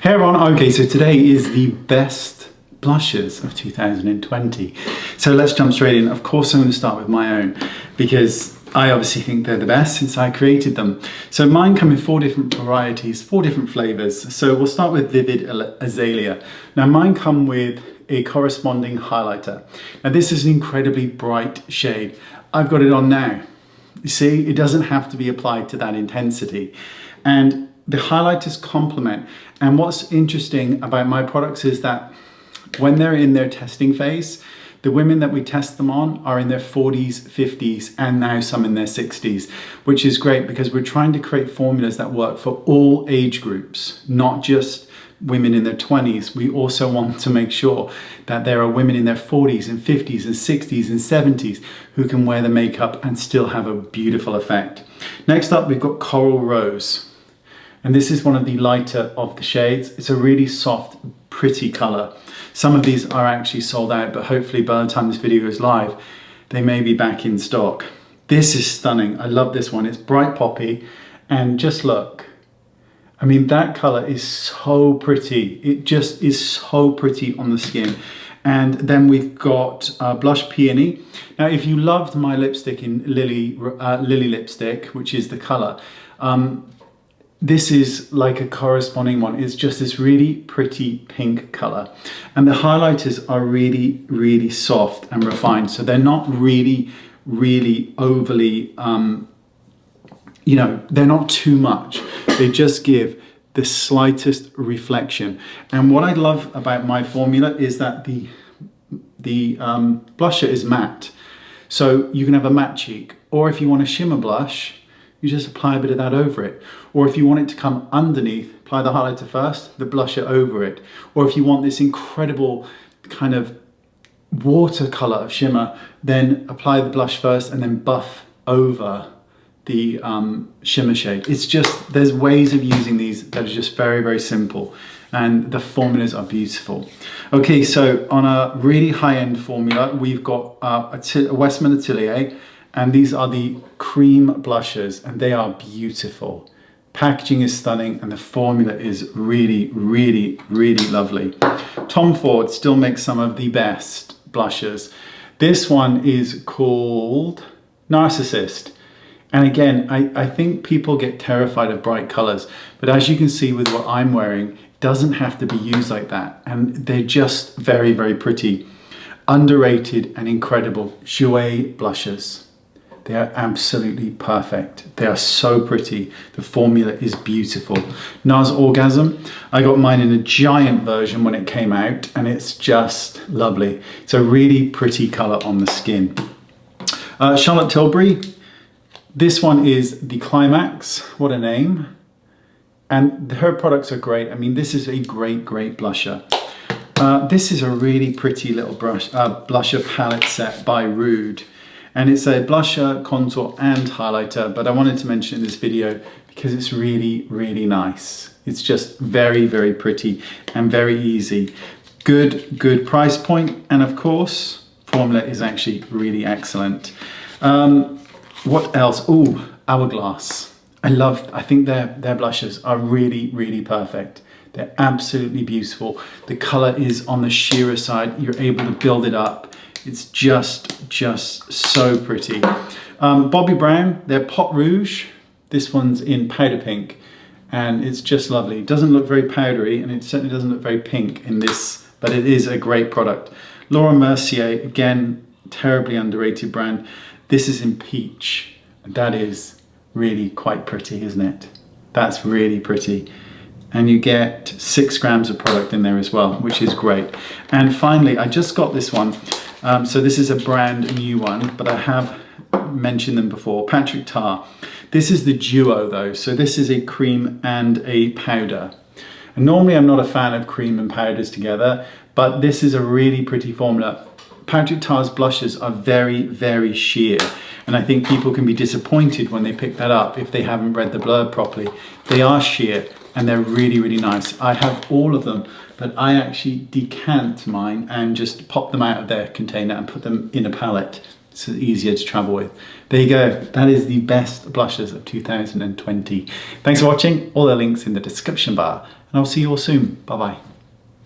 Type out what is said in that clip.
Hey everyone, okay, so today is the best blushes of 2020. So let's jump straight in. Of course I'm going to start with my own because I obviously think they're the best since I created them. So mine come in 4 different varieties, 4 different flavors. So we'll start with Vivid Azalea. Now mine come with a corresponding highlighter. Now this is an incredibly bright shade. I've got it on now. You see, it doesn't have to be applied to that intensity. And the highlighters complement. And what's interesting about my products is that when they're in their testing phase, the women that we test them on are in their 40s, 50s, and now some in their 60s, which is great because we're trying to create formulas that work for all age groups, not just women in their 20s. We also want to make sure that there are women in their 40s and 50s and 60s and 70s who can wear the makeup and still have a beautiful effect. Next up, we've got Coral Rose. And this is one of the lighter of the shades. It's a really soft, pretty color. Some of these are actually sold out, but hopefully by the time this video is live, they may be back in stock. This is stunning. I love this one. It's bright poppy, and just look. I mean, that color is so pretty. It just is so pretty on the skin. And then we've got Blush Peony. Now, if you loved my lipstick in Lily Lipstick, which is the color, this is like a corresponding one. It's just this really pretty pink color. And the highlighters are really, really soft and refined. So they're not really, really overly, they're not too much. They just give the slightest reflection. And what I love about my formula is that the blusher is matte. So you can have a matte cheek, or if you want a shimmer blush, you just apply a bit of that over it. Or if you want it to come underneath, apply the highlighter first, the blusher over it. Or if you want this incredible kind of watercolor of shimmer, then apply the blush first and then buff over the shimmer shade. It's just, there's ways of using these that are just very, very simple. And the formulas are beautiful. Okay, so on a really high-end formula, we've got a Westman Atelier. And these are the cream blushes, and they are beautiful. Packaging is stunning, and the formula is really, really, really lovely. Tom Ford still makes some of the best blushes. This one is called Narcissist. And again, I think people get terrified of bright colors, but as you can see with what I'm wearing, it doesn't have to be used like that. And they're just very, very pretty. Underrated and incredible Jouer blushes. They are absolutely perfect. They are so pretty. The formula is beautiful. NARS Orgasm. I got mine in a giant version when it came out, and it's just lovely. It's a really pretty color on the skin. Charlotte Tilbury. This one is the Climax. What a name. And her products are great. I mean, this is a great, great blusher. This is a really pretty little blusher palette set by Rude. And it's a blusher, contour, and highlighter, but I wanted to mention in this video because it's really, really nice. It's just very, very pretty and very easy. Good price point, and of course, formula is actually really excellent. What else? Oh, Hourglass. I think their blushes are really, really perfect. They're absolutely beautiful. The color is on the sheerer side. You're able to build it up. It's just so pretty. Bobbi Brown, their Pot Rouge. This one's in powder pink, and it's just lovely. It doesn't look very powdery, and it certainly doesn't look very pink in this, but it is a great product. Laura Mercier, again, terribly underrated brand. This is in peach, and that is really quite pretty, isn't it? That's really pretty. And you get 6 grams of product in there as well, which is great. And finally, I just got this one. So this is a brand new one, but I have mentioned them before. Patrick Tar. This is the duo though. So this is a cream and a powder. And normally I'm not a fan of cream and powders together, but this is a really pretty formula. Patrick Tar's blushes are very, very sheer. And I think people can be disappointed when they pick that up if they haven't read the blurb properly. They are sheer and they're really, really nice. I have all of them, but I actually decant mine and just pop them out of their container and put them in a palette. It's easier to travel with. There you go. That is the best blushes of 2020. Thanks for watching. All the links in the description bar, and I'll see you all soon. Bye bye.